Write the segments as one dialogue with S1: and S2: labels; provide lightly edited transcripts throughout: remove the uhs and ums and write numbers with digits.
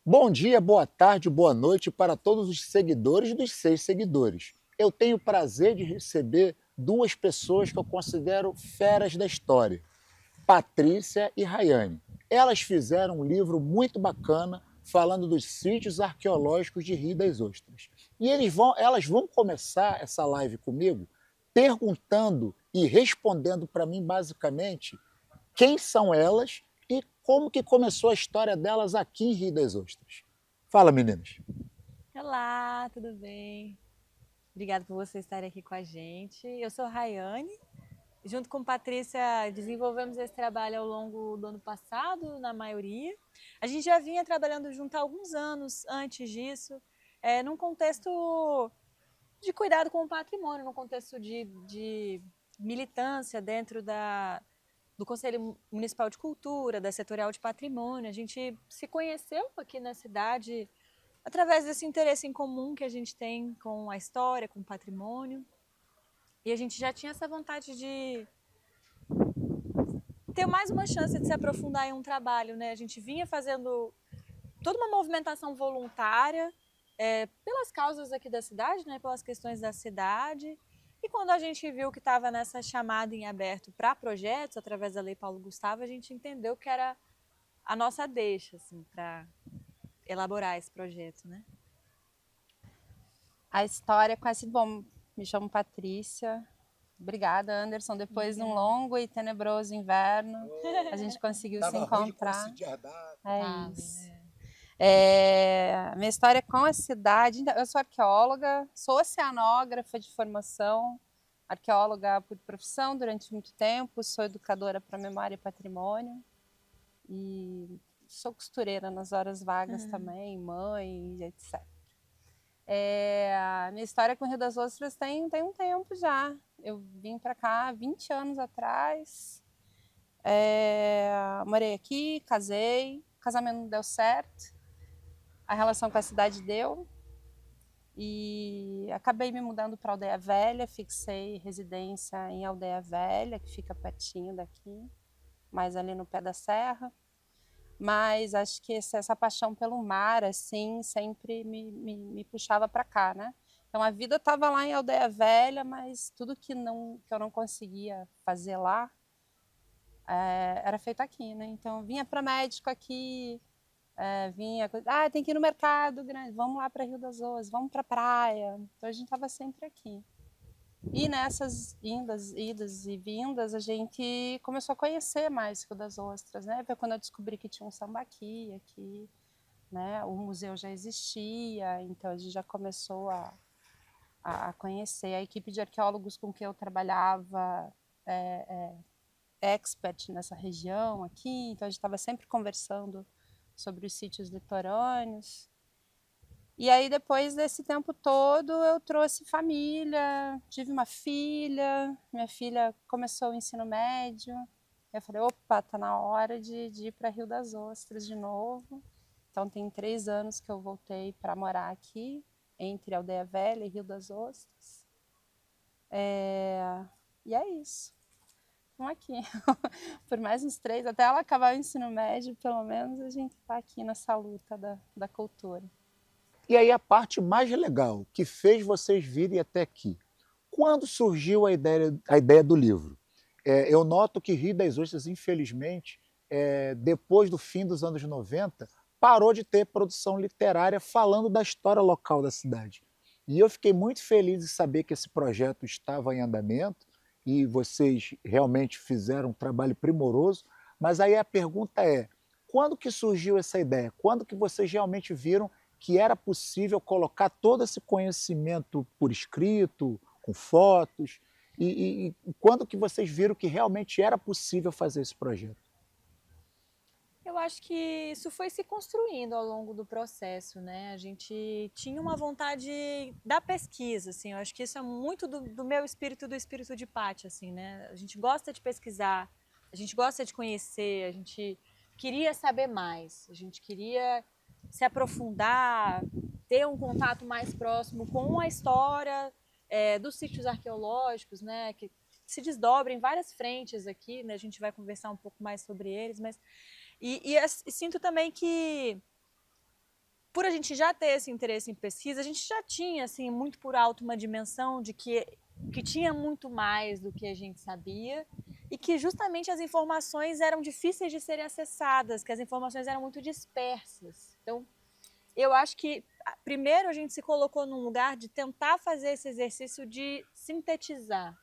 S1: Bom dia, boa tarde, boa noite para todos os seguidores dos 6 seguidores. Eu tenho o prazer de receber duas pessoas que eu considero feras da história, Patrícia e Rayane. Elas fizeram um livro muito bacana falando dos sítios arqueológicos de Rio das Ostras. E elas vão começar essa live comigo perguntando e respondendo para mim basicamente quem são elas e como que começou a história delas aqui em Rio das Ostras. Fala, meninas.
S2: Olá, tudo bem? Obrigada por você estar aqui com a gente. Eu sou Rayane. Junto com Patrícia, desenvolvemos esse trabalho ao longo do ano passado, na maioria. A gente já vinha trabalhando junto há alguns anos antes disso, num contexto de cuidado com o patrimônio, num contexto de militância dentro do Conselho Municipal de Cultura, da Setorial de Patrimônio. A gente se conheceu aqui na cidade através desse interesse em comum que a gente tem com a história, com o patrimônio. E a gente já tinha essa vontade de ter mais uma chance de se aprofundar em um trabalho, né? A gente vinha fazendo toda uma movimentação voluntária pelas causas aqui da cidade, né? Pelas questões da cidade. E quando a gente viu que estava nessa chamada em aberto para projetos, através da Lei Paulo Gustavo, a gente entendeu que era a nossa deixa, assim, para elaborar esse projeto, né?
S3: A história com esse. Bom, me chamo Patrícia. Obrigada, Anderson. Depois de um longo e tenebroso inverno, a gente conseguiu se encontrar. É isso. Minha história com a cidade. Eu sou arqueóloga, sou oceanógrafa de formação, arqueóloga por profissão durante muito tempo, sou educadora para memória e patrimônio e sou costureira nas horas vagas também, mãe, etc. A minha história com o Rio das Ostras tem um tempo já. Eu vim para cá 20 anos atrás. Morei aqui, casei. O casamento não deu certo. A relação com a cidade deu. E acabei me mudando para Aldeia Velha. Fixei residência em Aldeia Velha, que fica pertinho daqui, mais ali no pé da serra. Mas acho que essa paixão pelo mar, assim, sempre me puxava para cá, né? Então a vida estava lá em Aldeia Velha, mas tudo que eu não conseguia fazer lá era feito aqui, né? Então vinha para médico aqui, tem que ir no mercado grande, vamos lá para Rio das Ostras, vamos para praia. Então a gente estava sempre aqui. E nessas idas e vindas, a gente começou a conhecer mais Rio das Ostras, né? Foi quando eu descobri que tinha um sambaqui aqui, né? O museu já existia, então a gente já começou a conhecer. A equipe de arqueólogos com quem eu trabalhava expert nessa região aqui, então a gente estava sempre conversando sobre os sítios litorâneos. E aí, depois desse tempo todo, eu trouxe família, tive uma filha, minha filha começou o ensino médio. Eu falei, opa, tá na hora de ir para Rio das Ostras de novo. Então, tem 3 anos que eu voltei para morar aqui, entre Aldeia Velha e Rio das Ostras. E é isso. Estamos aqui. Por mais uns 3, até ela acabar o ensino médio, pelo menos, a gente está aqui nessa luta da cultura.
S1: E aí a parte mais legal que fez vocês virem até aqui. Quando surgiu a ideia do livro? Eu noto que Rio das Ostras, infelizmente, depois do fim dos anos 90, parou de ter produção literária falando da história local da cidade. E eu fiquei muito feliz em saber que esse projeto estava em andamento e vocês realmente fizeram um trabalho primoroso, mas aí a pergunta é, quando que surgiu essa ideia? Quando que vocês realmente viram que era possível colocar todo esse conhecimento por escrito, com fotos, e quando que vocês viram que realmente era possível fazer esse projeto?
S2: Eu acho que isso foi se construindo ao longo do processo, né? A gente tinha uma vontade da pesquisa, assim. Eu acho que isso é muito do meu espírito, do espírito de Paty, assim, né? A gente gosta de pesquisar, a gente gosta de conhecer, a gente queria saber mais, a gente queria se aprofundar, ter um contato mais próximo com a história dos sítios arqueológicos, né? Que se desdobram em várias frentes aqui, né? A gente vai conversar um pouco mais sobre eles, mas e sinto também que por a gente já ter esse interesse em pesquisa, a gente já tinha, assim, muito por alto uma dimensão de que tinha muito mais do que a gente sabia e que justamente as informações eram difíceis de serem acessadas, que as informações eram muito dispersas. Então, eu acho que primeiro a gente se colocou num lugar de tentar fazer esse exercício de sintetizar.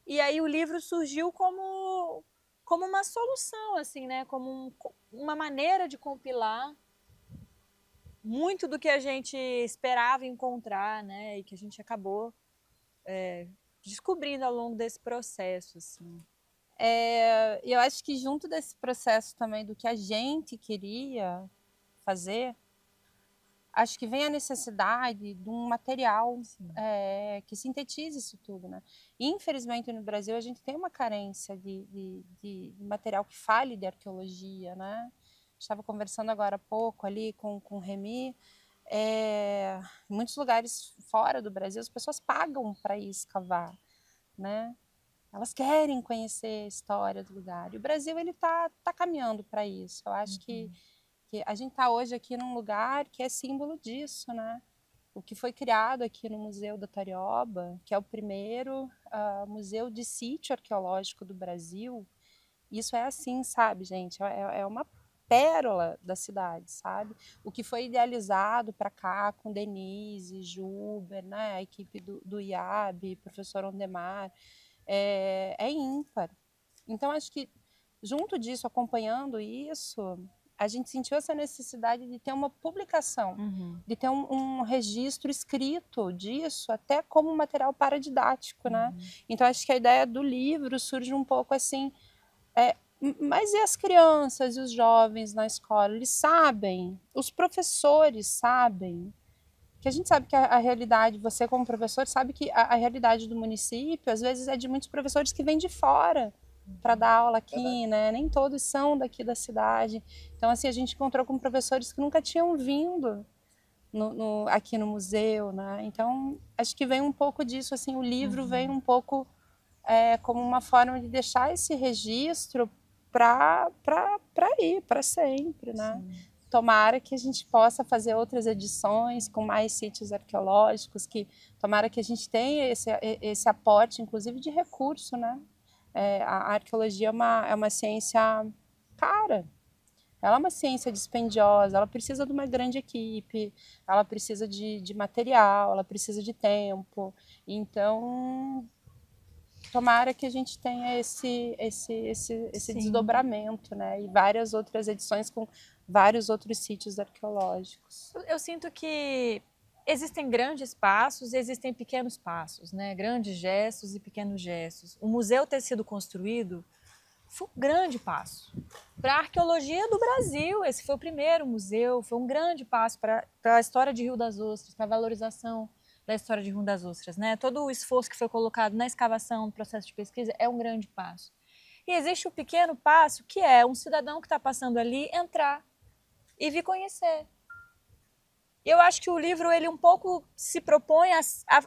S2: E aí o livro surgiu como uma solução, assim, né? Como uma maneira de compilar muito do que a gente esperava encontrar, né? E que a gente acabou descobrindo ao longo desse processo, assim.
S3: Eu acho que junto desse processo também do que a gente queria fazer, acho que vem a necessidade de um material que sintetize isso tudo, né? Infelizmente no Brasil a gente tem uma carência de material que fale de arqueologia, né? Estava conversando agora há pouco ali com o Remy. Em muitos lugares fora do Brasil as pessoas pagam para ir escavar, né? Elas querem conhecer a história do lugar. E o Brasil ele tá caminhando para isso. Eu acho que a gente está hoje aqui num lugar que é símbolo disso, né? O que foi criado aqui no Museu da Tarioba, que é o primeiro museu de sítio arqueológico do Brasil, isso é assim, sabe, gente? É uma pérola da cidade, sabe? O que foi idealizado para cá com Denise, Juber, né? A equipe do IAB, professor Ondemar, é ímpar. Então, acho que junto disso, acompanhando isso, a gente sentiu essa necessidade de ter uma publicação, de ter um registro escrito disso, até como material paradidático, né? Então, acho que a ideia do livro surge um pouco assim, mas e as crianças e os jovens na escola? Eles sabem, os professores sabem, que a gente sabe que a realidade, você como professor sabe que a realidade do município, às vezes é de muitos professores que vêm de fora para dar aula aqui, né? Nem todos são daqui da cidade. Então, assim, a gente encontrou com professores que nunca tinham vindo aqui no museu, né? Então, acho que vem um pouco disso, assim, o livro vem um pouco como uma forma de deixar esse registro para ir, para sempre, né? Sim. Tomara que a gente possa fazer outras edições com mais sítios arqueológicos, tomara que a gente tenha esse aporte, inclusive de recurso, né? A arqueologia é uma ciência cara, ela é uma ciência dispendiosa, ela precisa de uma grande equipe, ela precisa de material, ela precisa de tempo. Então, tomara que a gente tenha esse desdobramento, né? E várias outras edições com vários outros sítios arqueológicos.
S2: Eu sinto que existem grandes passos e existem pequenos passos, né? Grandes gestos e pequenos gestos. O museu ter sido construído foi um grande passo para a arqueologia do Brasil. Esse foi o primeiro museu, foi um grande passo para a história de Rio das Ostras, para a valorização da história de Rio das Ostras, né? Todo o esforço que foi colocado na escavação, no processo de pesquisa, é um grande passo. E existe o pequeno passo, que é um cidadão que está passando ali entrar e vir conhecer. Eu acho que o livro ele um pouco se propõe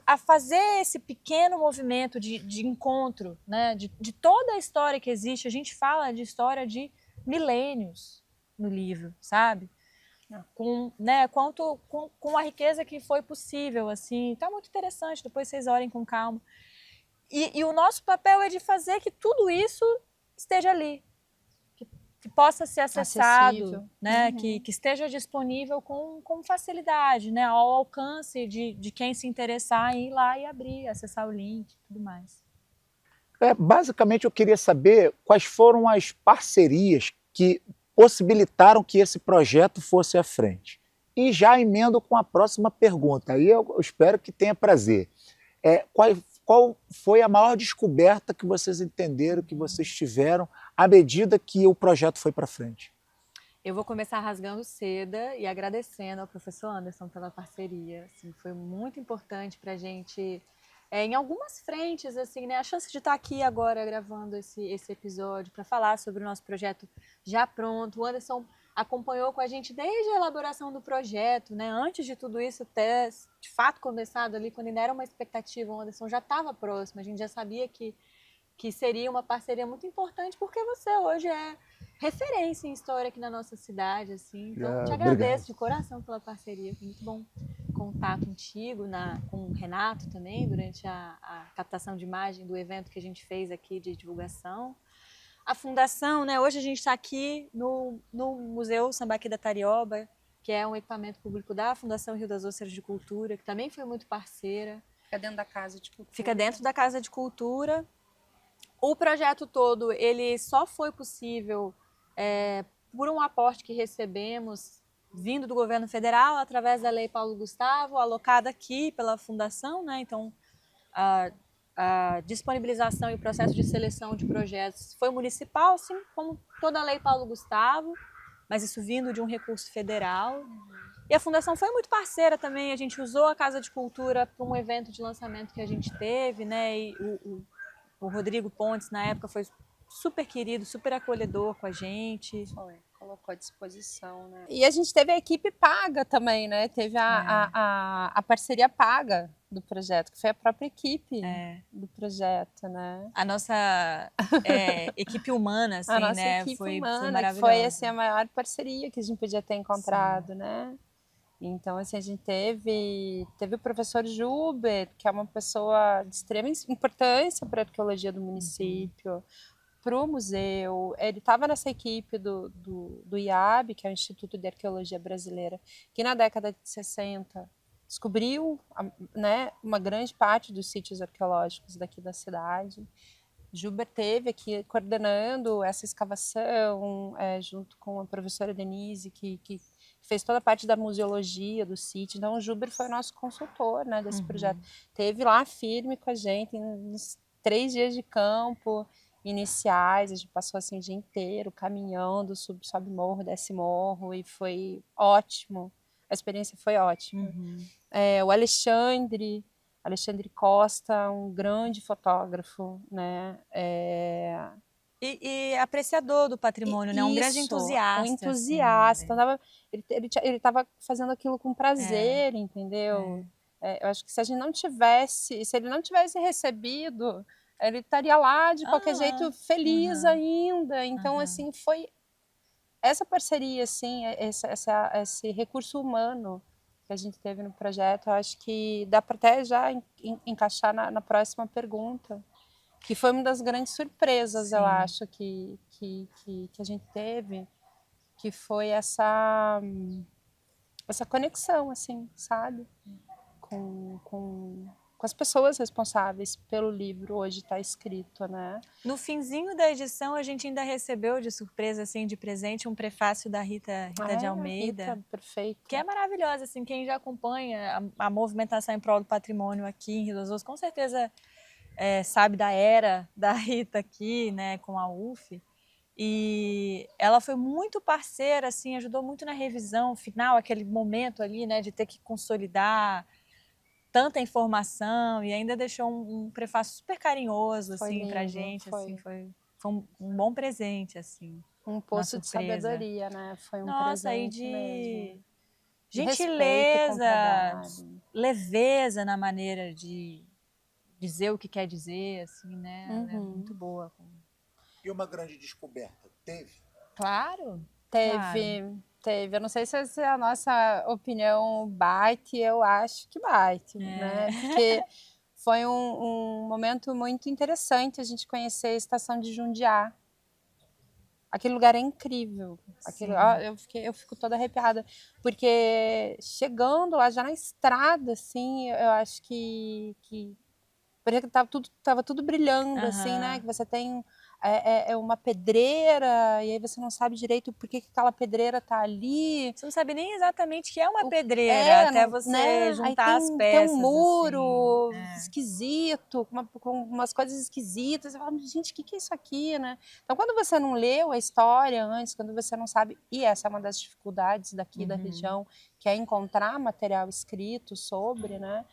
S2: a fazer esse pequeno movimento de encontro, né? de toda a história que existe. A gente fala de história de milênios no livro, sabe? Com a riqueza que foi possível, assim. Tá muito interessante, depois vocês olhem com calma. E o nosso papel é de fazer que tudo isso esteja ali, que possa ser acessado, né? Que esteja disponível com facilidade, né? Ao alcance de quem se interessar em ir lá e abrir, acessar o link e tudo mais.
S1: Basicamente, eu queria saber quais foram as parcerias que possibilitaram que esse projeto fosse à frente. E já emendo com a próxima pergunta, aí eu espero que tenha prazer. Qual foi a maior descoberta que vocês entenderam, que vocês tiveram, à medida que o projeto foi para frente?
S2: Eu vou começar rasgando seda e agradecendo ao professor Anderson pela parceria. Assim, foi muito importante para a gente, em algumas frentes, assim, né? A chance de estar aqui agora gravando esse episódio para falar sobre o nosso projeto já pronto. O Anderson acompanhou com a gente desde a elaboração do projeto, né? Antes de tudo isso ter, de fato, começado ali, quando ainda era uma expectativa, o Anderson já estava próximo, a gente já sabia que seria uma parceria muito importante, porque você hoje referência em história aqui na nossa cidade, assim. Então, te
S1: Obrigado.
S2: agradeço de coração pela parceria. Foi muito bom contar contigo, com o Renato também, durante a captação de imagem do evento que a gente fez aqui de divulgação. A fundação, né? Hoje a gente está aqui no Museu Sambaqui da Tarioba, que é um equipamento público da Fundação Rio das Ostras de Cultura, que também foi muito parceira.
S3: Fica dentro da Casa de Cultura.
S2: Fica dentro da Casa de Cultura. O projeto todo, ele só foi possível por um aporte que recebemos vindo do governo federal, através da Lei Paulo Gustavo, alocada aqui pela Fundação, né? Então, a disponibilização e o processo de seleção de projetos foi municipal, assim como toda a Lei Paulo Gustavo, mas isso vindo de um recurso federal. E a Fundação foi muito parceira também, a gente usou a Casa de Cultura para um evento de lançamento que a gente teve, né? E o Rodrigo Pontes, na época, foi super querido, super acolhedor com a gente.
S3: Foi, colocou à disposição, né? E a gente teve a equipe paga também, né? Teve a parceria paga do projeto, que foi a própria equipe do projeto, né?
S2: A nossa equipe humana, assim,
S3: a nossa
S2: né?
S3: Equipe
S2: foi
S3: humana,
S2: maravilhosa.
S3: foi assim, a maior parceria que a gente podia ter encontrado, né? Então, assim, a gente teve o professor Juber, que é uma pessoa de extrema importância para a arqueologia do município, para o museu. Ele estava nessa equipe do IAB, que é o Instituto de Arqueologia Brasileira, que na década de 60 descobriu, né, uma grande parte dos sítios arqueológicos daqui da cidade. Juber teve aqui coordenando essa escavação, junto com a professora Denise, que fez toda a parte da museologia do sítio. Então, o Juber foi o nosso consultor, né, desse projeto. Teve lá firme com a gente nos 3 dias de campo iniciais. A gente passou assim o dia inteiro caminhando, sobe morro, desce morro, e foi ótimo. A experiência foi ótima. O Alexandre Costa, um grande fotógrafo, né?
S2: E apreciador do patrimônio, né? Um grande entusiasta.
S3: Um entusiasta. Assim, ele estava fazendo aquilo com prazer, entendeu? Eu acho que se ele não tivesse recebido, ele estaria lá de qualquer jeito feliz ainda. Então, assim, foi essa parceria, assim, esse recurso humano que a gente teve no projeto. Eu acho que dá para até já encaixar na próxima pergunta, que foi uma das grandes surpresas, eu acho, que a gente teve, que foi essa conexão, assim, sabe? Com as pessoas responsáveis pelo livro hoje estar escrito, né?
S2: No finzinho da edição, a gente ainda recebeu de surpresa, assim, de presente, um prefácio da Rita de Almeida.
S3: Rita, perfeito.
S2: Que é maravilhosa, assim, quem já acompanha a movimentação em prol do patrimônio aqui em Rio das Ostras, com certeza sabe da era da Rita aqui, né, com a UF. E ela foi muito parceira, assim, ajudou muito na revisão final, aquele momento ali, né, de ter que consolidar tanta informação, e ainda deixou um prefácio super carinhoso, assim, pra gente, assim, foi um bom presente, assim.
S3: Um poço de sabedoria, né? Foi um presente mesmo.
S2: Gentileza, leveza na maneira de dizer o que quer dizer, assim, né? Ela é muito boa.
S1: E uma grande descoberta, teve?
S2: Claro.
S3: Teve. Eu não sei se a nossa opinião bate, eu acho que bate, né? Porque foi um momento muito interessante a gente conhecer a estação de Jundiá. Aquele lugar é incrível. Eu fico toda arrepiada, porque chegando lá, já na estrada, assim, eu acho que parecia que tava tudo brilhando, assim, né? Que você tem uma pedreira, e aí você não sabe direito por que aquela pedreira tá ali.
S2: Você não sabe nem exatamente o que é uma pedreira, até você juntar as peças.
S3: Tem um muro
S2: assim,
S3: esquisito, com umas coisas esquisitas. Você fala, gente, o que é isso aqui, né? Então, quando você não leu a história antes, quando você não sabe, e essa é uma das dificuldades daqui da região, que é encontrar material escrito sobre, né?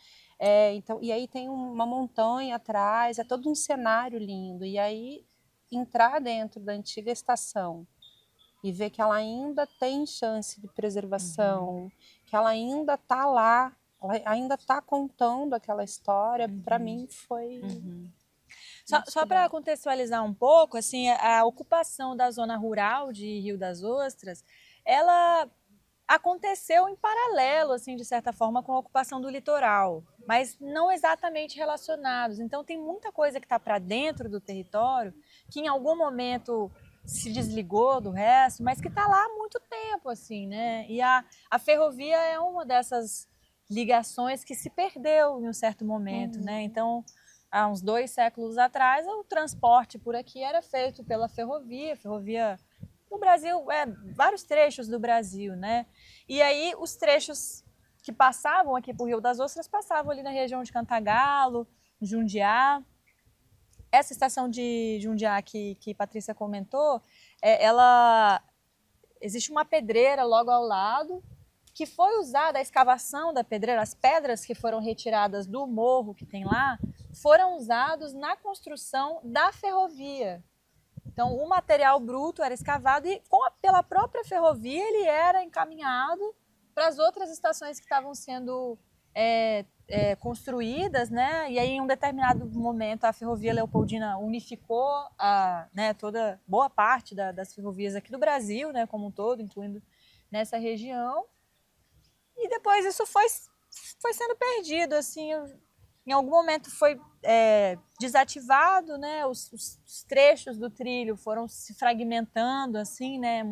S3: Então, e aí tem uma montanha atrás, é todo um cenário lindo. E aí entrar dentro da antiga estação e ver que ela ainda tem chance de preservação, que ela ainda está lá, ela ainda está contando aquela história, para mim foi...
S2: Só para contextualizar um pouco, assim, a ocupação da zona rural de Rio das Ostras, ela aconteceu em paralelo, assim, de certa forma, com a ocupação do litoral, mas não exatamente relacionados. Então, tem muita coisa que está para dentro do território que, em algum momento, se desligou do resto, mas que está lá há muito tempo, assim, né? E a ferrovia é uma dessas ligações que se perdeu em um certo momento, né? Então, há uns 2 séculos atrás, o transporte por aqui era feito pela ferrovia, no Brasil, vários trechos do Brasil, né? E aí os trechos que passavam aqui por Rio das Ostras passavam ali na região de Cantagalo, Jundiá. Essa estação de Jundiá que Patrícia comentou, existe uma pedreira logo ao lado, que foi usada a escavação da pedreira, as pedras que foram retiradas do morro que tem lá, foram usados na construção da ferrovia. Então, o material bruto era escavado e pela própria ferrovia ele era encaminhado para as outras estações que estavam sendo construídas, né? E aí, em um determinado momento, a Ferrovia Leopoldina unificou toda boa parte das ferrovias aqui do Brasil, né, como um todo, incluindo nessa região. E depois isso foi sendo perdido, assim, em algum momento foi desativado, né? Os trechos do trilho foram se fragmentando, assim, né?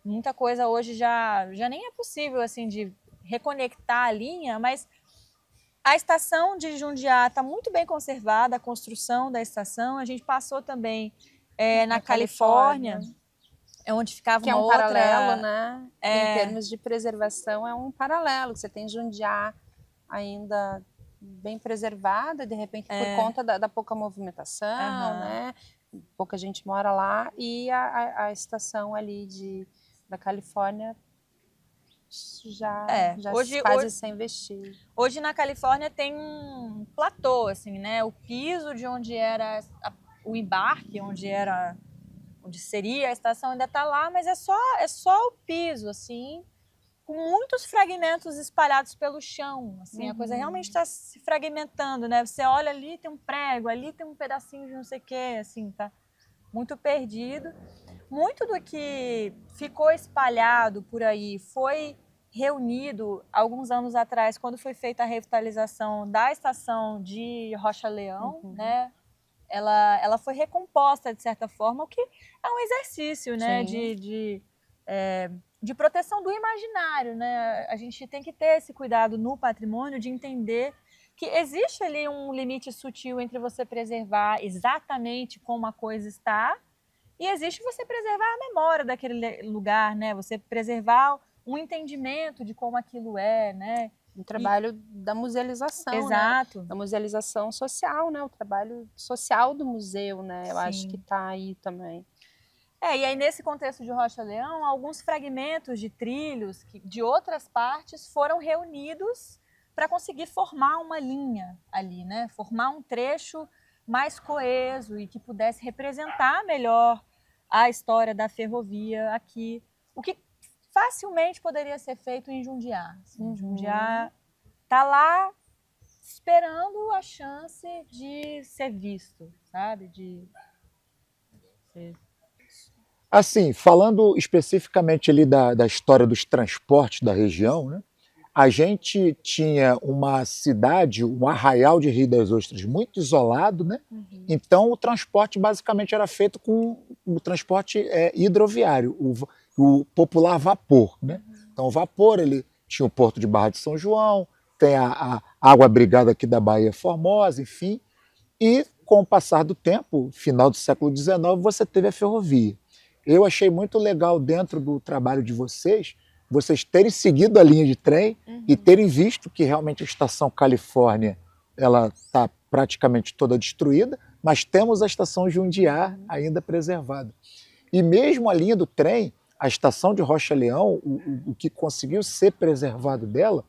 S2: Muita coisa hoje já nem é possível, assim, de reconectar a linha, mas a estação de Jundiá está muito bem conservada, a construção da estação. A gente passou também na Califórnia, onde ficava
S3: que é
S2: uma
S3: um
S2: outra...
S3: paralelo, né? Em termos de preservação, é um paralelo. Você tem Jundiá ainda bem preservada, de repente por conta da pouca movimentação, né? Pouca gente mora lá, e a estação ali da Califórnia já quase sem investir.
S2: Hoje na Califórnia tem um platô, assim, né? O piso de onde era o embarque, onde seria a estação ainda está lá, mas é só o piso, assim, com muitos fragmentos espalhados pelo chão, assim, a coisa realmente está se fragmentando, né? Você olha ali, tem um prego, ali tem um pedacinho de não sei o quê, assim, tá muito perdido. Muito do que ficou espalhado por aí foi reunido alguns anos atrás, quando foi feita a revitalização da estação de Rocha Leão, né? Ela foi recomposta de certa forma, o que é um exercício, né, de proteção do imaginário, né? A gente tem que ter esse cuidado no patrimônio de entender que existe ali um limite sutil entre você preservar exatamente como a coisa está e existe você preservar a memória daquele lugar, né? Você preservar um entendimento de como aquilo é, né?
S3: Um trabalho da musealização,
S2: exato,
S3: né? Da musealização social, né? O trabalho social do museu, né? Eu acho que está aí também.
S2: E aí nesse contexto de Rocha Leão, alguns fragmentos de trilhos de outras partes foram reunidos para conseguir formar uma linha ali, né? Formar um trecho mais coeso e que pudesse representar melhor a história da ferrovia aqui, o que facilmente poderia ser feito em Jundiá. Assim, Jundiá está lá esperando a chance de ser visto, sabe?
S1: Assim, falando especificamente ali da história dos transportes da região, né? A gente tinha uma cidade, um arraial de Rio das Ostras muito isolado, né? Então o transporte basicamente era feito com o transporte hidroviário, o popular vapor, né? Então o vapor, ele tinha o porto de Barra de São João, tem a água brigada aqui da Baía Formosa, enfim. E com o passar do tempo, final do século XIX, você teve a ferrovia. Eu achei muito legal dentro do trabalho de vocês terem seguido a linha de trem e terem visto que realmente a estação Califórnia ela está praticamente toda destruída, mas temos a estação Jundiá ainda preservada. E mesmo a linha do trem, a estação de Rocha Leão, o que conseguiu ser preservado dela,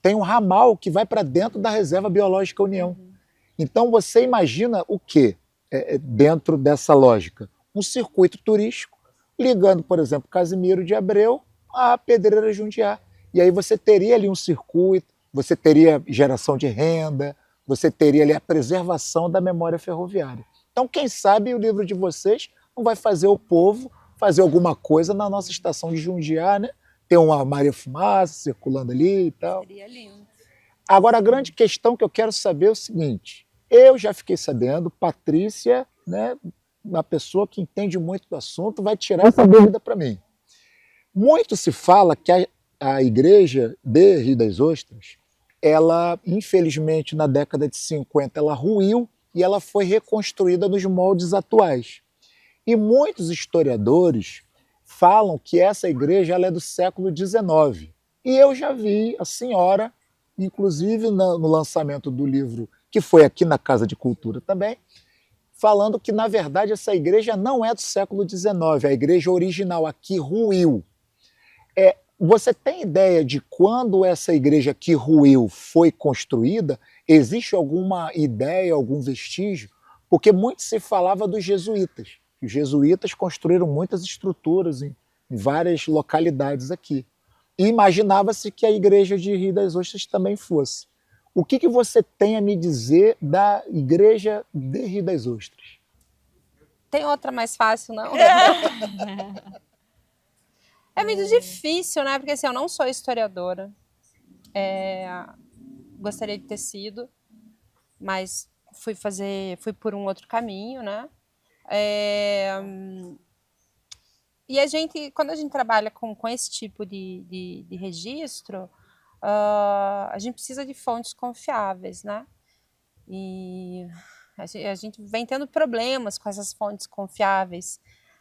S1: tem um ramal que vai para dentro da Reserva Biológica União. Então você imagina o quê dentro dessa lógica? Um circuito turístico ligando, por exemplo, Casimiro de Abreu à Pedreira Jundiá. E aí você teria ali um circuito, você teria geração de renda, você teria ali a preservação da memória ferroviária. Então, quem sabe o livro de vocês não vai fazer o povo fazer alguma coisa na nossa estação de Jundiá, né? Ter uma Maria Fumaça circulando ali e tal.
S3: Seria lindo.
S1: Agora, a grande questão que eu quero saber é o seguinte: eu já fiquei sabendo, Patrícia, né, uma pessoa que entende muito do assunto, vai tirar essa dúvida para mim. Muito se fala que a igreja de Rio das Ostras, ela, infelizmente, na década de 50, ela ruiu e ela foi reconstruída nos moldes atuais. E muitos historiadores falam que essa igreja ela é do século XIX. E eu já vi a senhora, inclusive no lançamento do livro, que foi aqui na Casa de Cultura também, falando que, na verdade, essa igreja não é do século XIX, a igreja original aqui ruiu. Você tem ideia de quando essa igreja que ruiu foi construída? Existe alguma ideia, algum vestígio? Porque muito se falava dos jesuítas. Os jesuítas construíram muitas estruturas em várias localidades aqui. E imaginava-se que a igreja de Rio das Ostras também fosse. O que você tem a me dizer da igreja de Rio das Ostras?
S3: Tem outra mais fácil, não? É muito difícil, né? Porque assim, eu não sou historiadora. Gostaria de ter sido, mas fui por um outro caminho, né? E quando a gente trabalha com esse tipo de registro, a gente precisa de fontes confiáveis, né? E a gente vem tendo problemas com essas fontes confiáveis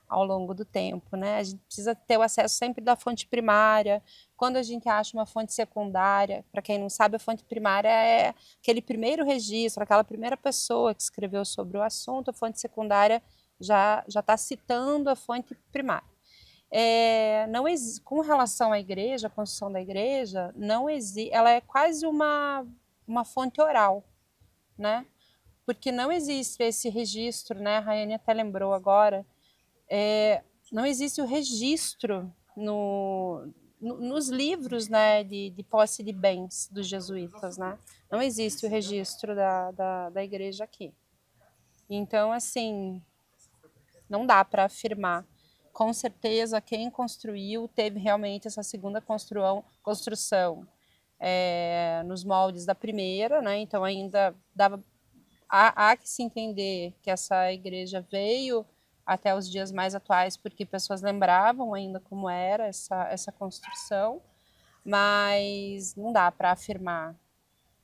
S3: ao longo do tempo, né? A gente precisa ter o acesso sempre da fonte primária. Quando a gente acha uma fonte secundária, para quem não sabe, a fonte primária é aquele primeiro registro, aquela primeira pessoa que escreveu sobre o assunto. A fonte secundária já está citando a fonte primária. Com relação à igreja, a construção da igreja, ela é quase uma fonte oral, né? Porque não existe esse registro, né? A Rayane até lembrou agora, não existe o registro nos livros, né, de posse de bens dos jesuítas, né? Não existe o registro da igreja aqui. Então, assim, não dá para afirmar. Com certeza, quem construiu teve realmente essa segunda construção nos moldes da primeira, né? Então, ainda há que se entender que essa igreja veio até os dias mais atuais, porque pessoas lembravam ainda como era essa construção, mas não dá para afirmar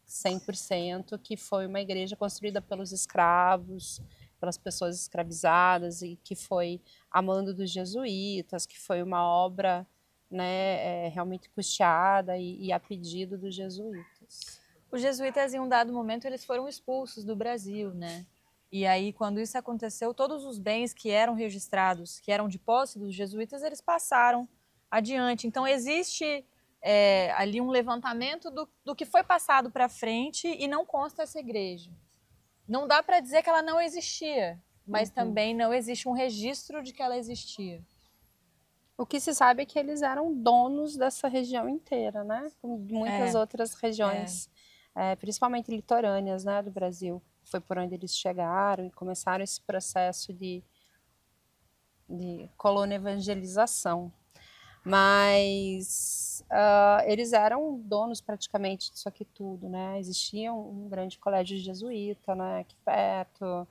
S3: 100% que foi uma igreja construída pelos escravos, pelas pessoas escravizadas, e que foi a mando dos jesuítas, que foi uma obra, né, realmente custeada e a pedido dos jesuítas.
S2: Os jesuítas, em um dado momento, eles foram expulsos do Brasil, né? E aí, quando isso aconteceu, todos os bens que eram registrados, que eram de posse dos jesuítas, eles passaram adiante. Então, existe ali um levantamento do que foi passado para frente e não consta essa igreja. Não dá para dizer que ela não existia, mas também não existe um registro de que ela existia.
S3: O que se sabe é que eles eram donos dessa região inteira, né? Como muitas outras regiões, principalmente litorâneas, né, do Brasil. Foi por onde eles chegaram e começaram esse processo de colônia-evangelização. Mas eles eram donos praticamente disso aqui tudo, né? Existia um grande colégio jesuíta, né, aqui perto,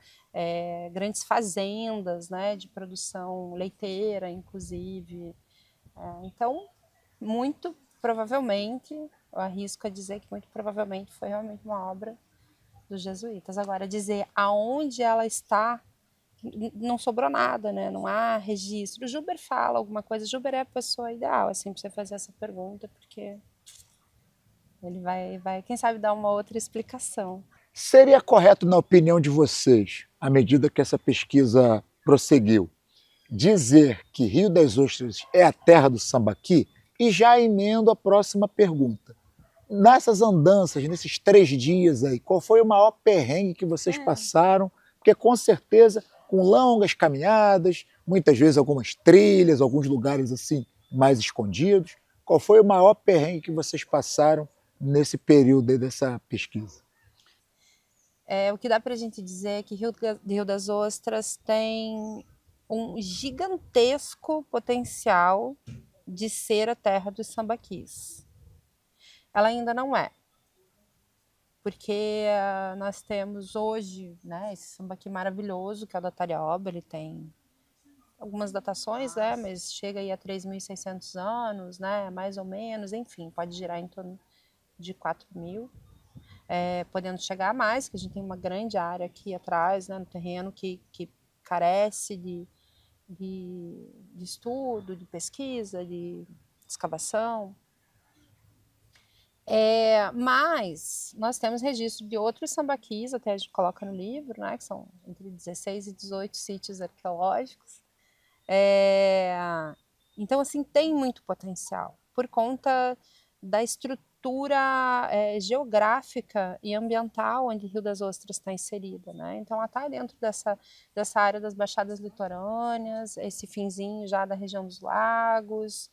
S3: grandes fazendas, né, de produção leiteira, inclusive. Então, muito provavelmente, eu arrisco a dizer que muito provavelmente foi realmente uma obra dos jesuítas. Agora, dizer aonde ela está, não sobrou nada, né? Não há registro. O Juber fala alguma coisa. O Juber é a pessoa ideal, assim, para você fazer essa pergunta, porque ele vai, quem sabe, dar uma outra explicação.
S1: Seria correto, na opinião de vocês, à medida que essa pesquisa prosseguiu, dizer que Rio das Ostras é a terra do sambaqui? E já emendo a próxima pergunta. Nessas andanças, nesses 3 dias aí, qual foi o maior perrengue que vocês passaram? Porque com certeza, com longas caminhadas, muitas vezes algumas trilhas, alguns lugares assim mais escondidos, qual foi o maior perrengue que vocês passaram nesse período aí dessa pesquisa?
S3: O que dá para a gente dizer é que Rio das Ostras tem um gigantesco potencial de ser a terra dos sambaquis. Ela ainda não é, porque nós temos hoje, né, esse sambaqui maravilhoso, que é o da Tarioba. Ele tem algumas datações, né, mas chega aí a 3.600 anos, né, mais ou menos, enfim, pode girar em torno de 4.000. Podendo chegar a mais, que a gente tem uma grande área aqui atrás, né, no terreno, que carece de estudo, de pesquisa, de escavação. Mas nós temos registro de outros sambaquis, até a gente coloca no livro, né, que são entre 16 e 18 sítios arqueológicos. Então, assim, tem muito potencial, por conta da estrutura geográfica e ambiental onde Rio das Ostras está inserida, né? Então, ela está dentro dessa área das baixadas litorâneas, esse finzinho já da região dos lagos,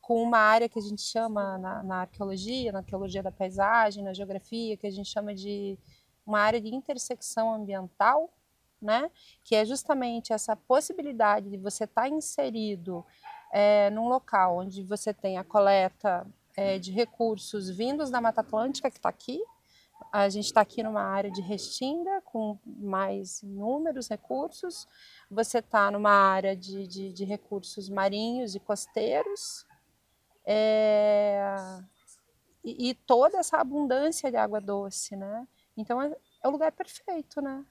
S3: com uma área que a gente chama na arqueologia da paisagem, na geografia, que a gente chama de uma área de intersecção ambiental, né? Que é justamente essa possibilidade de você estar inserido num local onde você tem a coleta de recursos vindos da Mata Atlântica, que está aqui. A gente está aqui numa área de restinga, com mais inúmeros recursos. Você está numa área de recursos marinhos e costeiros. E toda essa abundância de água doce, né? Então, é o lugar perfeito, né?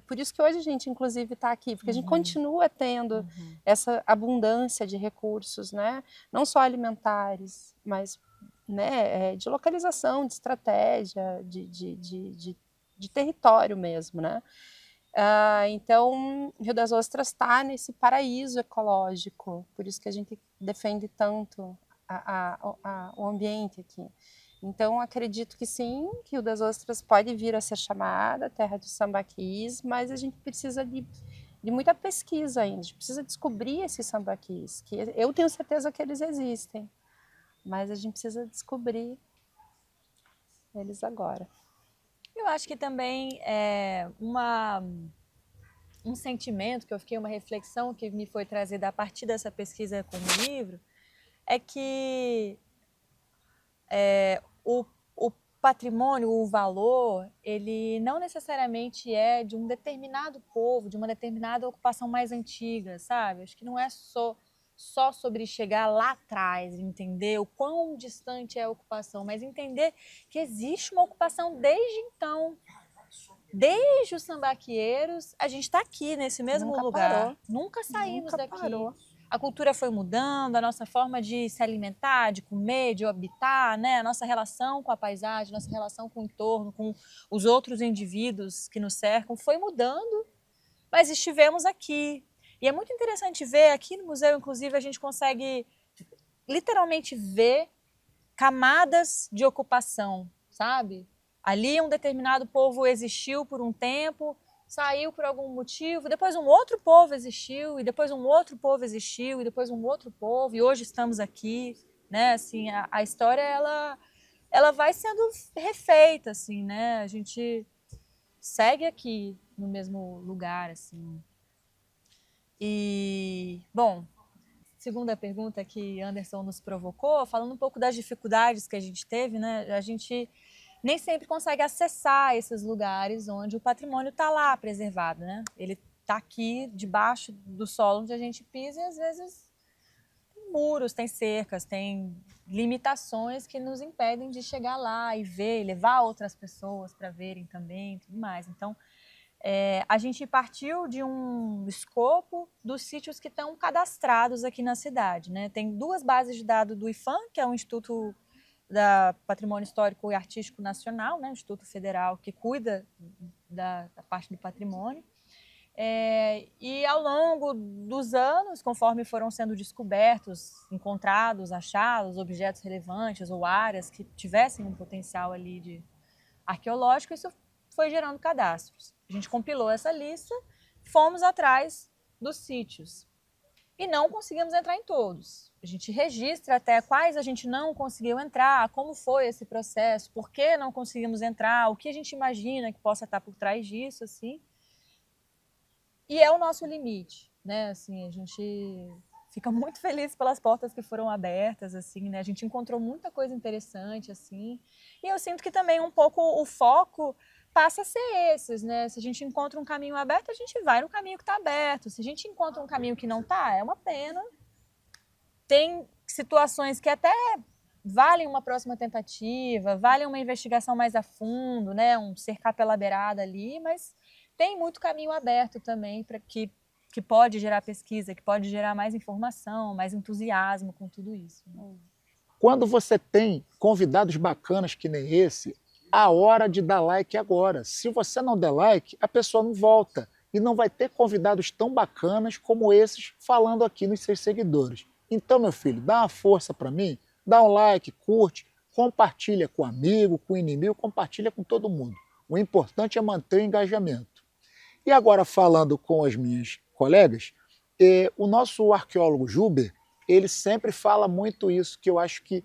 S3: Por isso que hoje a gente, inclusive, está aqui, porque a gente continua tendo essa abundância de recursos, né? Não só alimentares, mas, né, de localização, de estratégia, de território mesmo, né? Então, Rio das Ostras está nesse paraíso ecológico, por isso que a gente defende tanto o ambiente aqui. Então, acredito que sim, que Rio das Ostras pode vir a ser chamada terra de sambaquis, mas a gente precisa de muita pesquisa ainda, a gente precisa descobrir esses sambaquis, que eu tenho certeza que eles existem, mas a gente precisa descobrir eles agora.
S2: Eu acho que também um sentimento que eu fiquei, uma reflexão que me foi trazida a partir dessa pesquisa com o livro, é que o patrimônio, o valor, ele não necessariamente é de um determinado povo, de uma determinada ocupação mais antiga, sabe? Acho que não é só sobre chegar lá atrás, entender o quão distante é a ocupação, mas entender que existe uma ocupação desde então. Desde os sambaqueiros, a gente está aqui nesse mesmo
S3: Nunca
S2: lugar.
S3: parou.
S2: Nunca saímos
S3: Nunca
S2: daqui.
S3: parou.
S2: A cultura foi mudando, a nossa forma de se alimentar, de comer, de habitar, né? A nossa relação com a paisagem, nossa relação com o entorno, com os outros indivíduos que nos cercam, foi mudando, mas estivemos aqui. E é muito interessante ver, aqui no museu, inclusive, a gente consegue literalmente ver camadas de ocupação, sabe? Ali um determinado povo existiu por um tempo, saiu por algum motivo, depois um outro povo existiu, e depois um outro povo existiu, e depois um outro povo, e hoje estamos aqui, né? Assim, a história, ela vai sendo refeita, assim, né? A gente segue aqui no mesmo lugar, assim. E, bom, segunda pergunta que Anderson nos provocou, falando um pouco das dificuldades que a gente teve, né? A gente nem sempre consegue acessar esses lugares onde o patrimônio está lá preservado, né? Ele está aqui debaixo do solo onde a gente pisa e às vezes tem muros, tem cercas, tem limitações que nos impedem de chegar lá e ver, e levar outras pessoas para verem também, tudo mais. Então, a gente partiu de um escopo dos sítios que estão cadastrados aqui na cidade, né? Tem 2 bases de dados do IPHAN, que é o Instituto da Patrimônio Histórico e Artístico Nacional, né? O Instituto Federal que cuida da parte do patrimônio. E ao longo dos anos, conforme foram sendo descobertos, encontrados, achados, objetos relevantes ou áreas que tivessem um potencial ali de arqueológico, isso foi gerando cadastros. A gente compilou essa lista, fomos atrás dos sítios e não conseguimos entrar em todos. A gente registra até quais a gente não conseguiu entrar, como foi esse processo, por que não conseguimos entrar, o que a gente imagina que possa estar por trás disso, assim. E é o nosso limite, né? Assim, a gente fica muito feliz pelas portas que foram abertas, assim, né? A gente encontrou muita coisa interessante, assim. E eu sinto que também um pouco o foco passa a ser esses, né? Se a gente encontra um caminho aberto, a gente vai no caminho que está aberto. Se a gente encontra um caminho que não está, é uma pena. Tem situações que até valem uma próxima tentativa, valem uma investigação mais a fundo, né? Um cercar pela beirada ali, mas tem muito caminho aberto também para que pode gerar pesquisa, que pode gerar mais informação, mais entusiasmo com tudo isso. Né?
S1: Quando você tem convidados bacanas que nem esse, a hora de dar like é agora. Se você não der like, a pessoa não volta. E não vai ter convidados tão bacanas como esses falando aqui nos seus seguidores. Então, meu filho, dá uma força para mim, dá um like, curte, compartilha com amigo, com inimigo, compartilha com todo mundo. O importante é manter o engajamento. E agora, falando com as minhas colegas, o nosso arqueólogo Juber, ele sempre fala muito isso, que eu acho que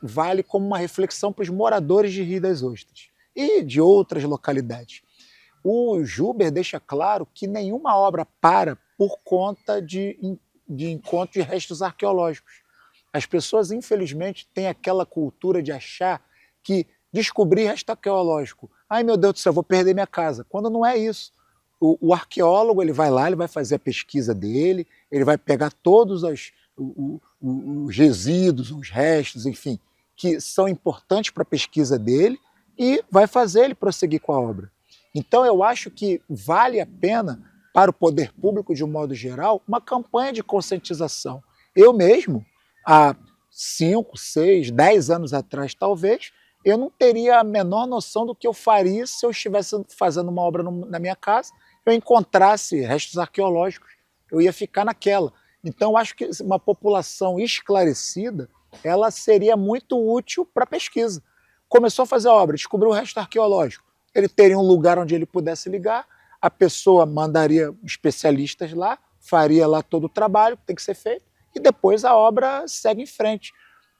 S1: vale como uma reflexão para os moradores de Rio das Ostras e de outras localidades. O Juber deixa claro que nenhuma obra para por conta de encontro de restos arqueológicos. As pessoas, infelizmente, têm aquela cultura de achar que descobrir resto arqueológico, ai meu Deus do céu, vou perder minha casa, quando não é isso. O arqueólogo ele vai lá, ele vai fazer a pesquisa dele, ele vai pegar todos os resíduos, os restos, enfim, que são importantes para a pesquisa dele e vai fazer ele prosseguir com a obra. Então eu acho que vale a pena para o poder público, de um modo geral, uma campanha de conscientização. Eu mesmo, há 5, 6, 10 anos atrás, talvez, eu não teria a menor noção do que eu faria se eu estivesse fazendo uma obra na minha casa, eu encontrasse restos arqueológicos, eu ia ficar naquela. Então, eu acho que uma população esclarecida, ela seria muito útil para a pesquisa. Começou a fazer a obra, descobriu o resto arqueológico, ele teria um lugar onde ele pudesse ligar, a pessoa mandaria especialistas lá, faria lá todo o trabalho que tem que ser feito, e depois a obra segue em frente.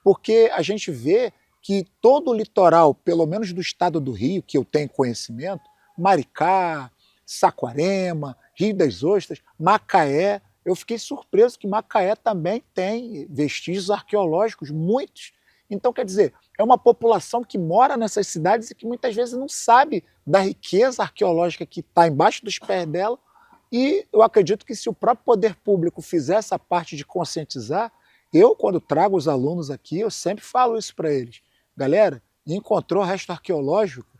S1: Porque a gente vê que todo o litoral, pelo menos do estado do Rio, que eu tenho conhecimento, Maricá, Saquarema, Rio das Ostras, Macaé, eu fiquei surpreso que Macaé também tem vestígios arqueológicos, muitos. Então, quer dizer, é uma população que mora nessas cidades e que muitas vezes não sabe da riqueza arqueológica que está embaixo dos pés dela. E eu acredito que se o próprio poder público fizer essa parte de conscientizar, eu, quando trago os alunos aqui, eu sempre falo isso para eles. Galera, encontrou resto arqueológico?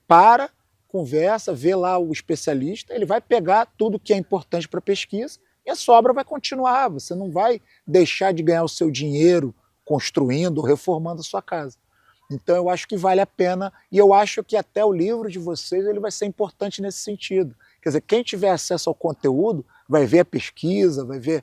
S1: Para, conversa, vê lá o especialista, ele vai pegar tudo que é importante para a pesquisa e a sua obra vai continuar. Você não vai deixar de ganhar o seu dinheiro construindo ou reformando a sua casa. Então eu acho que vale a pena e eu acho que até o livro de vocês ele vai ser importante nesse sentido. Quer dizer, quem tiver acesso ao conteúdo vai ver a pesquisa, vai ver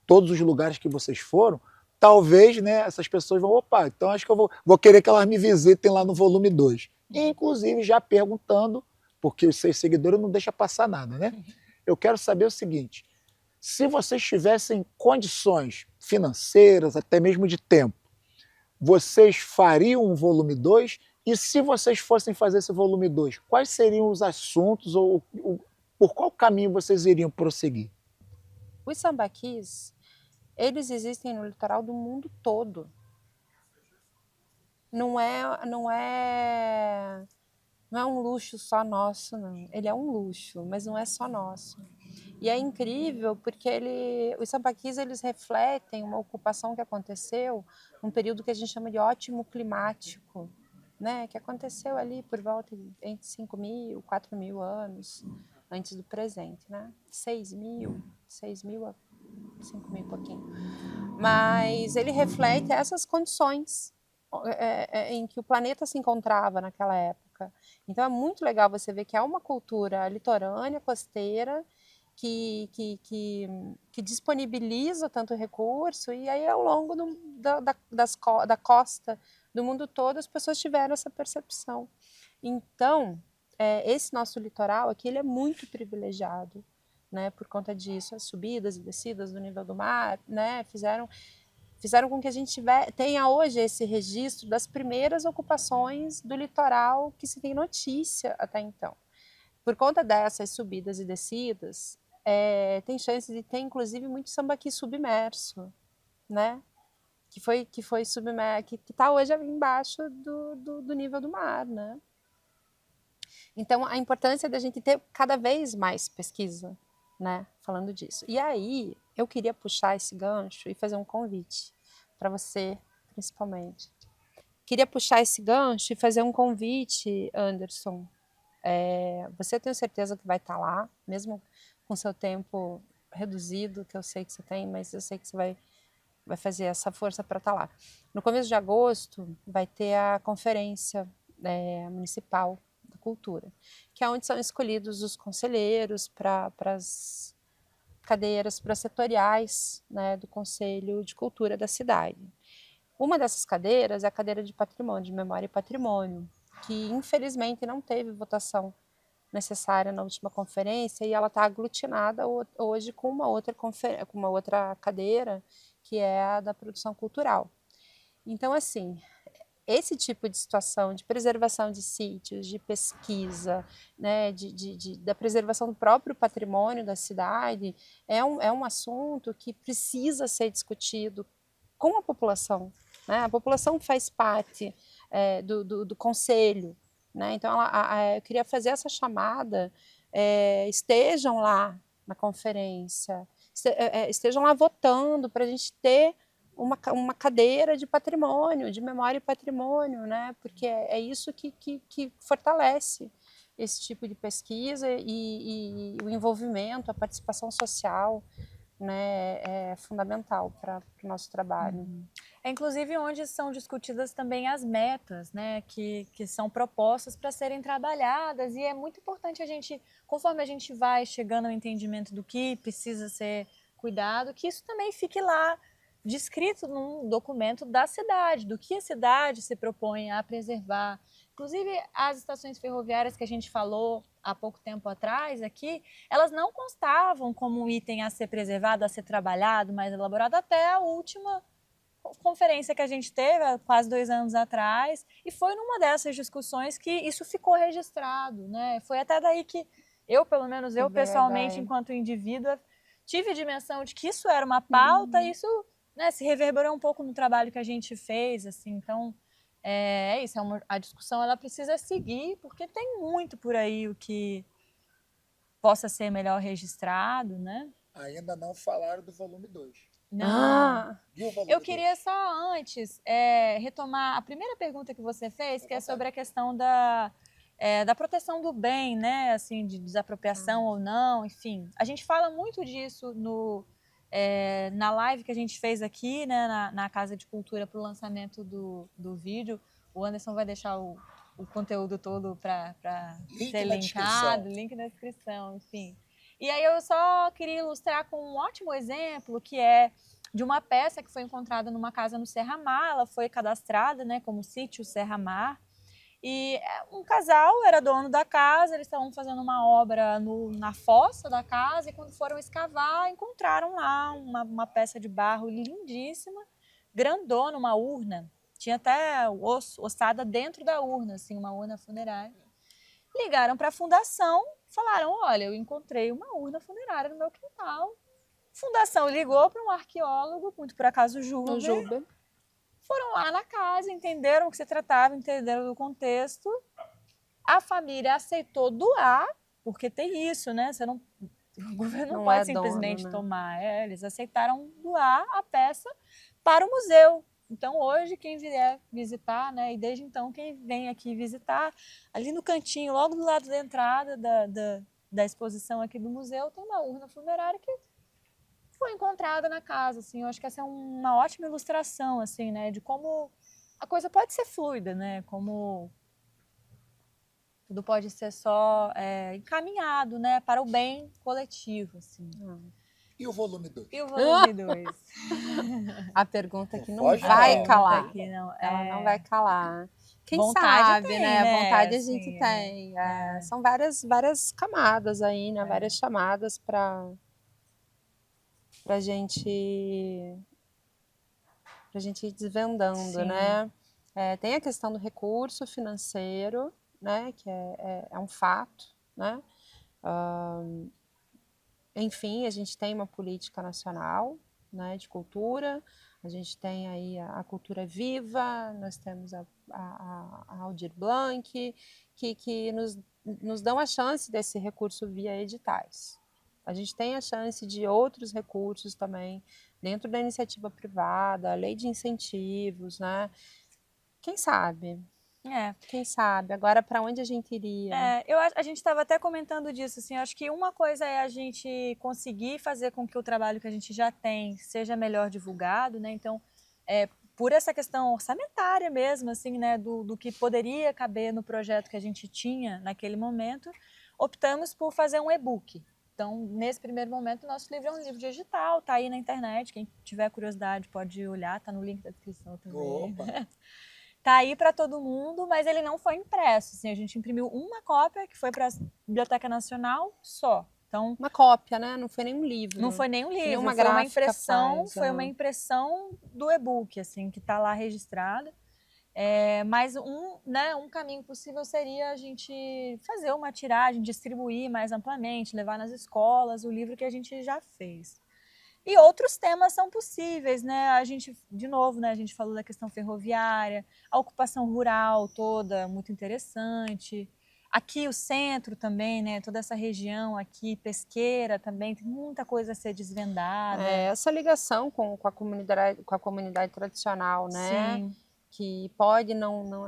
S1: todos os lugares que vocês foram, talvez, né, essas pessoas vão, opa, então acho que eu vou querer que elas me visitem lá no volume 2. E, inclusive, já perguntando, porque os seus seguidores não deixam passar nada, né? Eu quero saber o seguinte, se vocês tivessem condições financeiras, até mesmo de tempo, vocês fariam um volume 2? E se vocês fossem fazer esse volume 2, quais seriam os assuntos ou por qual caminho vocês iriam prosseguir?
S3: Os sambaquis, eles existem no litoral do mundo todo. Não é um luxo só nosso, não. Ele é um luxo, mas não é só nosso. E é incrível porque os sambaquis eles refletem uma ocupação que aconteceu num período que a gente chama de ótimo climático, né? Que aconteceu ali por volta entre 5.000, 4.000 anos antes do presente, né? 6.000 a 5.000 e pouquinho. Mas ele reflete essas condições em que o planeta se encontrava naquela época. Então é muito legal você ver que há uma cultura litorânea, costeira, que disponibiliza tanto recurso, e aí ao longo da costa do mundo todo as pessoas tiveram essa percepção. Então, esse nosso litoral aqui ele é muito privilegiado, né, por conta disso, as subidas e descidas do nível do mar, né, fizeram fizeram com que a gente tenha hoje esse registro das primeiras ocupações do litoral que se tem notícia até então. Por conta dessas subidas e descidas, tem chance de ter inclusive muito sambaqui submerso, né? Que foi submerso, que está hoje embaixo do nível do mar, né? Então, a importância da gente ter cada vez mais pesquisa, né, falando disso. E aí, eu queria puxar esse gancho e fazer um convite para você, principalmente. Queria puxar esse gancho e fazer um convite, Anderson. Você tem certeza que vai estar lá, mesmo com seu tempo reduzido, que eu sei que você tem, mas eu sei que você vai fazer essa força para estar lá. No começo de agosto, vai ter a conferência municipal da cultura, que é onde são escolhidos os conselheiros para as cadeiras setoriais, né, do Conselho de Cultura da cidade. Uma dessas cadeiras é a cadeira de patrimônio, de memória e patrimônio, que infelizmente não teve votação necessária na última conferência e ela está aglutinada hoje com uma outra cadeira, que é a da produção cultural. Então, assim, esse tipo de situação de preservação de sítios, de pesquisa, né, da preservação do próprio patrimônio da cidade, é um assunto que precisa ser discutido com a população, né? A população faz parte do conselho, né? Então, eu queria fazer essa chamada, estejam lá na conferência, estejam lá votando para a gente ter uma cadeira de patrimônio, de memória e patrimônio, né? Porque é isso que fortalece esse tipo de pesquisa e o envolvimento, a participação social, né, é fundamental para o nosso trabalho.
S2: É inclusive onde são discutidas também as metas, né, que são propostas para serem trabalhadas, e é muito importante a gente, conforme a gente vai chegando ao entendimento do que precisa ser cuidado, que isso também fique lá descrito num documento da cidade, do que a cidade se propõe a preservar. Inclusive, as estações ferroviárias que a gente falou há pouco tempo atrás aqui, elas não constavam como um item a ser preservado, a ser trabalhado, mais elaborado, até a última conferência que a gente teve há quase 2 anos atrás, e foi numa dessas discussões que isso ficou registrado, né? Foi até daí que eu, pelo menos eu pessoalmente, enquanto indivídua, tive a dimensão de que isso era uma pauta, e isso, né, se reverberou um pouco no trabalho que a gente fez, assim. Então, é isso, a discussão ela precisa seguir, porque tem muito por aí o que possa ser melhor registrado, né?
S1: Ainda não falaram do volume 2.
S2: Não.
S1: E o volume
S2: Eu queria
S1: 2?
S2: só antes retomar a primeira pergunta que você fez, que é sobre a questão da proteção do bem, né? Assim, de desapropriação ou não, enfim. A gente fala muito disso na live que a gente fez aqui, né, na Casa de Cultura para o lançamento do vídeo. O Anderson vai deixar o conteúdo todo para ser linkado, link na descrição, enfim. E aí eu só queria ilustrar com um ótimo exemplo, que é de uma peça que foi encontrada numa casa no Serra Mar. Ela foi cadastrada, né, como sítio Serra Mar. E um casal era dono da casa, eles estavam fazendo uma obra na fossa da casa, e quando foram escavar, encontraram lá uma peça de barro lindíssima, grandona, uma urna. Tinha até ossada dentro da urna, assim, uma urna funerária. Ligaram para a fundação, falaram: olha, eu encontrei uma urna funerária no meu quintal. A fundação ligou para um arqueólogo, muito por acaso Juber. Foram lá na casa, entenderam o que se tratava, entenderam do contexto. A família aceitou doar, porque tem isso, né? O governo não pode simplesmente tomar. Eles aceitaram doar a peça para o museu. Então, hoje, quem vier visitar, né, e desde então, quem vem aqui visitar, ali no cantinho, logo do lado da entrada da exposição aqui do museu, tem uma urna funerária que foi encontrada na casa. Assim. Eu acho que essa é uma ótima ilustração, assim, né, de como a coisa pode ser fluida, né, como tudo pode ser só encaminhado, né, para o bem coletivo, assim.
S1: E o volume 2?
S2: E o volume 2?
S3: A pergunta que não vai calar. Ela não vai calar. Quem sabe, tem, né? Vontade a gente tem. São várias camadas aí, né? Várias chamadas para a gente para a gente ir desvendando,
S2: Sim.
S3: né? Tem a questão do recurso financeiro, né? Que é um fato, né? Enfim, a gente tem uma política nacional, né, de cultura, a gente tem aí a cultura viva, nós temos a Aldir Blanc, que nos dão a chance desse recurso via editais. A gente tem a chance de outros recursos também dentro da iniciativa privada, a lei de incentivos, né? Quem sabe?
S2: É.
S3: Quem sabe? Agora, para onde a gente iria?
S2: A gente estava até comentando disso, assim, acho que uma coisa é a gente conseguir fazer com que o trabalho que a gente já tem seja melhor divulgado, né? Então, por essa questão orçamentária mesmo, assim, né, do que poderia caber no projeto que a gente tinha naquele momento, optamos por fazer um e-book. Então, nesse primeiro momento, o nosso livro é um livro digital, tá aí na internet, quem tiver curiosidade pode olhar, tá no link da descrição também.
S1: Opa!
S2: Tá aí para todo mundo, mas ele não foi impresso. Assim, a gente imprimiu uma cópia que foi para a Biblioteca Nacional só. Então,
S3: uma cópia, né? Não foi nenhum livro.
S2: não foi nenhum livro,
S3: nenhuma
S2: foi uma
S3: gráfica
S2: impressão,
S3: faz,
S2: foi uma impressão do e-book, assim, que está lá registrado. Mas um caminho possível seria a gente fazer uma tiragem, distribuir mais amplamente, levar nas escolas o livro que a gente já fez. E outros temas são possíveis, né? A gente, de novo, né? A gente falou da questão ferroviária, a ocupação rural toda, muito interessante. Aqui o centro também, né? Toda essa região aqui, pesqueira também, tem muita coisa a ser desvendada.
S3: Essa ligação com a comunidade tradicional, né?
S2: Sim.
S3: Que pode, não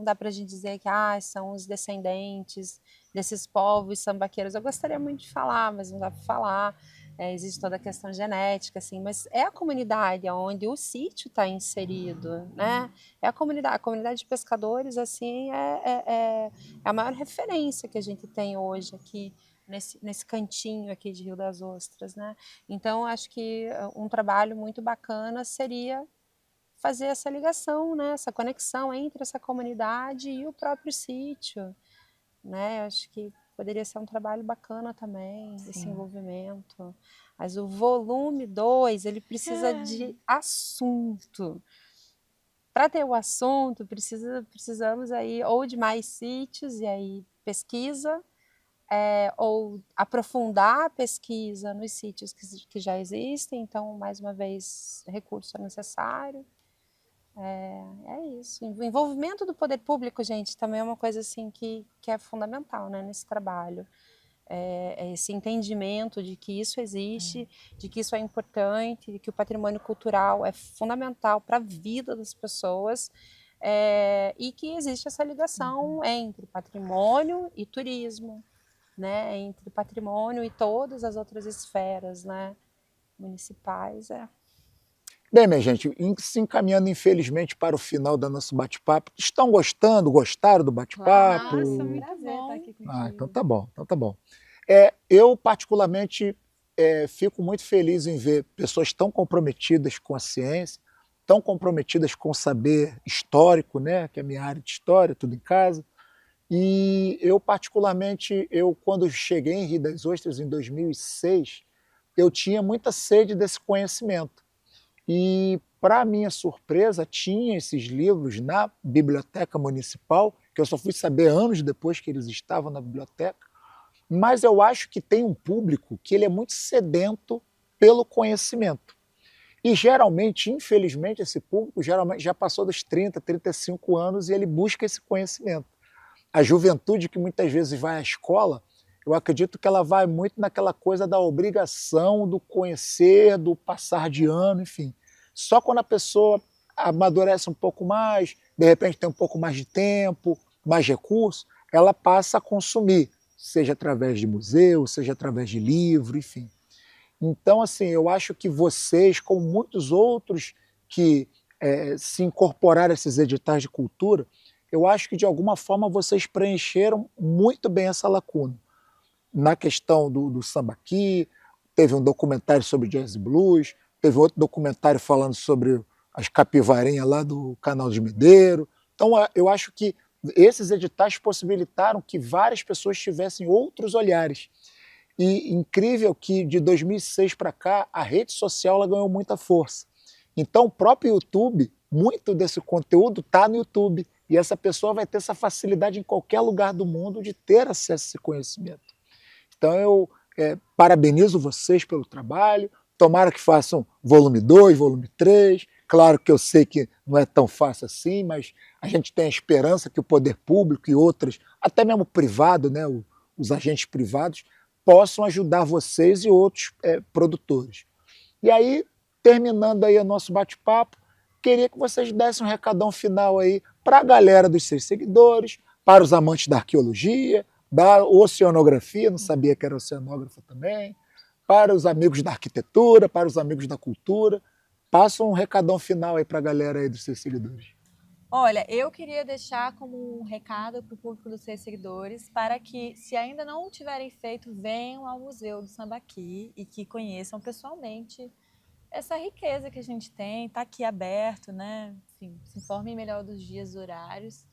S3: dá para a gente dizer que são os descendentes desses povos sambaqueiros. Eu gostaria muito de falar, mas não dá para falar. Existe toda a questão genética, assim, mas é a comunidade onde o sítio está inserido, né? É a comunidade de pescadores, assim, é a maior referência que a gente tem hoje aqui nesse cantinho aqui de Rio das Ostras, né? Então, acho que um trabalho muito bacana seria fazer essa ligação, né? Essa conexão entre essa comunidade e o próprio sítio, né? Acho que poderia ser um trabalho bacana também, esse envolvimento. Mas o volume 2, ele precisa de assunto. Para ter o assunto, precisamos aí ou de mais sítios, e aí pesquisa, ou aprofundar a pesquisa nos sítios que já existem. Então, mais uma vez, recurso é necessário. É isso. O envolvimento do poder público, gente, também é uma coisa assim que é fundamental, né, nesse trabalho. Esse entendimento de que isso existe, de que isso é importante, de que o patrimônio cultural é fundamental para a vida das pessoas, e que existe essa ligação entre patrimônio e turismo, né, entre patrimônio e todas as outras esferas, né, municipais.
S1: Bem, minha gente, se encaminhando infelizmente para o final do nosso bate-papo, estão gostando? Gostaram do bate-papo?
S2: Nossa, muito prazer estar aqui contigo.
S1: Então tá bom, então tá bom. Eu, particularmente, fico muito feliz em ver pessoas tão comprometidas com a ciência, tão comprometidas com o saber histórico, né, que é a minha área de história, tudo em casa. E eu, particularmente, quando cheguei em Rio das Ostras, em 2006, eu tinha muita sede desse conhecimento. E, para minha surpresa, tinha esses livros na biblioteca municipal, que eu só fui saber anos depois que eles estavam na biblioteca, mas eu acho que tem um público que ele é muito sedento pelo conhecimento. E geralmente, infelizmente, esse público geralmente já passou dos 30, 35 anos e ele busca esse conhecimento. A juventude que muitas vezes vai à escola, eu acredito que ela vai muito naquela coisa da obrigação, do conhecer, do passar de ano, enfim. Só quando a pessoa amadurece um pouco mais, de repente tem um pouco mais de tempo, mais recurso, ela passa a consumir, seja através de museu, seja através de livro, enfim. Então, assim, eu acho que vocês, como muitos outros que se incorporaram a esses editais de cultura, eu acho que de alguma forma vocês preencheram muito bem essa lacuna. Na questão do sambaqui, teve um documentário sobre jazz e blues, teve outro documentário falando sobre as capivarinhas lá do Canal de Medeiro. Então, eu acho que esses editais possibilitaram que várias pessoas tivessem outros olhares. E incrível que de 2006 para cá, a rede social ela ganhou muita força. Então, o próprio YouTube, muito desse conteúdo está no YouTube. E essa pessoa vai ter essa facilidade em qualquer lugar do mundo de ter acesso a esse conhecimento. Então, eu parabenizo vocês pelo trabalho. Tomara que façam volume 2, volume 3. Claro que eu sei que não é tão fácil assim, mas a gente tem a esperança que o poder público e outras, até mesmo privado, né, os agentes privados, possam ajudar vocês e outros produtores. E aí, terminando aí o nosso bate-papo, queria que vocês dessem um recadão final aí para a galera dos seus seguidores, para os amantes da arqueologia, da oceanografia, não sabia que era oceanógrafa também, para os amigos da arquitetura, para os amigos da cultura. Passa um recadão final aí para a galera aí dos seus seguidores.
S2: Olha, eu queria deixar como um recado para o público dos seus seguidores para que, se ainda não tiverem feito, venham ao Museu do Sambaqui e que conheçam pessoalmente essa riqueza que a gente tem. Está aqui aberto, né? Enfim, se informem melhor dos dias e horários.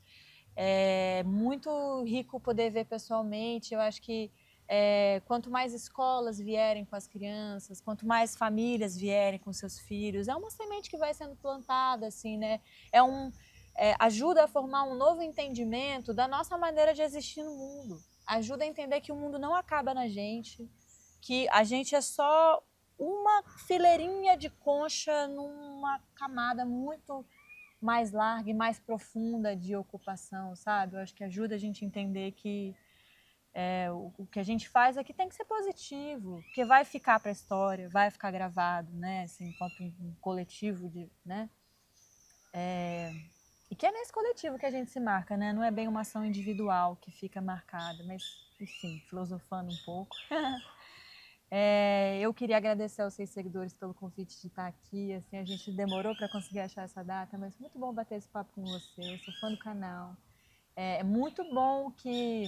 S2: É muito rico poder ver pessoalmente. Eu acho que quanto mais escolas vierem com as crianças, quanto mais famílias vierem com seus filhos, é uma semente que vai sendo plantada, assim, né? Ajuda a formar um novo entendimento da nossa maneira de existir no mundo. Ajuda a entender que o mundo não acaba na gente, que a gente é só uma fileirinha de concha numa camada muito mais larga e mais profunda de ocupação, sabe? Eu acho que ajuda a gente a entender que o que a gente faz aqui tem que ser positivo, porque vai ficar para a história, vai ficar gravado, né? Assim, enquanto um coletivo, né? E que é nesse coletivo que a gente se marca, né? Não é bem uma ação individual que fica marcada, mas, enfim, filosofando um pouco. Eu queria agradecer aos 6 seguidores pelo convite de estar aqui. Assim, a gente demorou para conseguir achar essa data, mas muito bom bater esse papo com você. Eu sou fã do canal. É muito bom que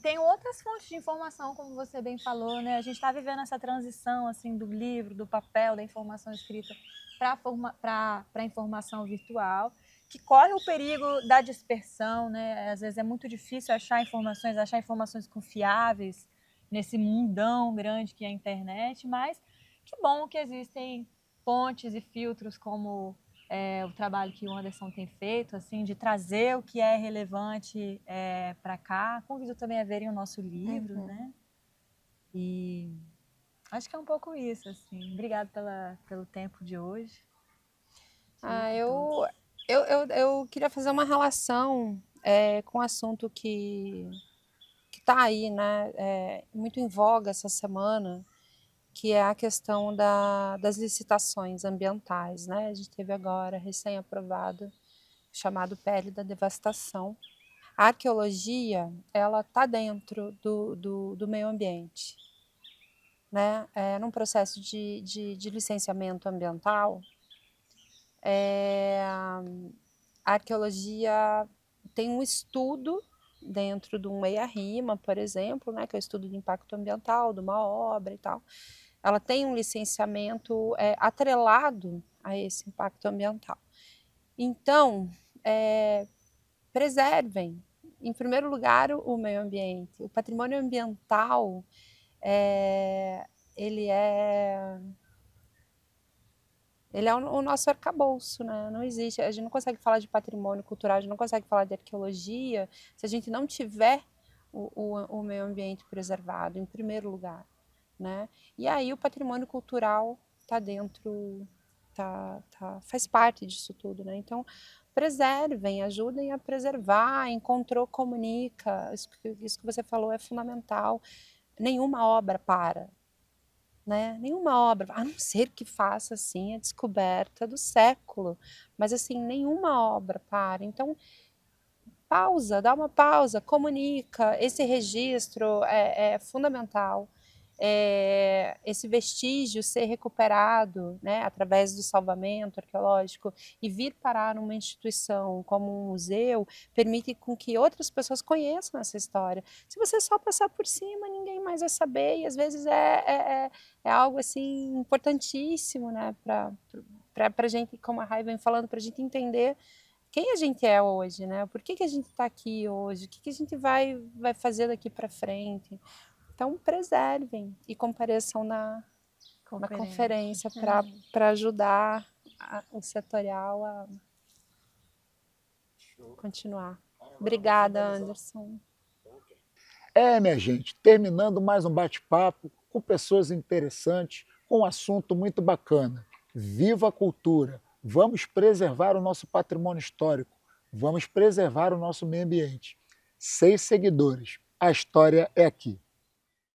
S2: tem outras fontes de informação, como você bem falou, né? A gente está vivendo essa transição assim do livro, do papel, da informação escrita para a informação virtual, que corre o perigo da dispersão, né? Às vezes é muito difícil achar informações confiáveis nesse mundão grande que é a internet, mas que bom que existem fontes e filtros como o trabalho que o Anderson tem feito, assim, de trazer o que é relevante para cá. Convido também a verem o nosso livro, né? E acho que é um pouco isso, assim. Obrigada pelo tempo de hoje.
S3: Eu queria fazer uma relação com um assunto que está aí, né? Muito em voga essa semana, que é a questão das licitações ambientais, né? A gente teve agora, recém-aprovado, chamado Pele da Devastação. A arqueologia, ela está dentro do meio ambiente, né? Num processo de licenciamento ambiental, a arqueologia tem um estudo dentro de um EIA-RIMA, por exemplo, né, que é o estudo de impacto ambiental de uma obra e tal. Ela tem um licenciamento atrelado a esse impacto ambiental. Então, preservem, em primeiro lugar, o meio ambiente. O patrimônio ambiental, ele é o nosso arcabouço, né? Não existe, a gente não consegue falar de patrimônio cultural, a gente não consegue falar de arqueologia se a gente não tiver o meio ambiente preservado, em primeiro lugar, né? E aí o patrimônio cultural está dentro, faz parte disso tudo, né? Então, preservem, ajudem a preservar, encontrou, comunica, isso que você falou é fundamental. Nenhuma obra para, né? Nenhuma obra, a não ser que faça assim a descoberta do século, mas assim, nenhuma obra para. Então, pausa, dá uma pausa, comunica, esse registro é fundamental. Esse vestígio ser recuperado, né, através do salvamento arqueológico e vir parar numa instituição como um museu, permite com que outras pessoas conheçam essa história. Se você só passar por cima, ninguém mais vai saber, e às vezes é algo assim importantíssimo, né, para a gente, como a Rai vem falando, para a gente entender quem a gente é hoje, né? Por que a gente está aqui hoje? O que a gente vai fazer daqui para frente? Então, preservem e compareçam uma conferência para ajudar o setorial a continuar. Obrigada, Anderson.
S1: Minha gente, terminando mais um bate-papo com pessoas interessantes, com um assunto muito bacana. Viva a cultura! Vamos preservar o nosso patrimônio histórico, vamos preservar o nosso meio ambiente. 6 seguidores, a história é aqui.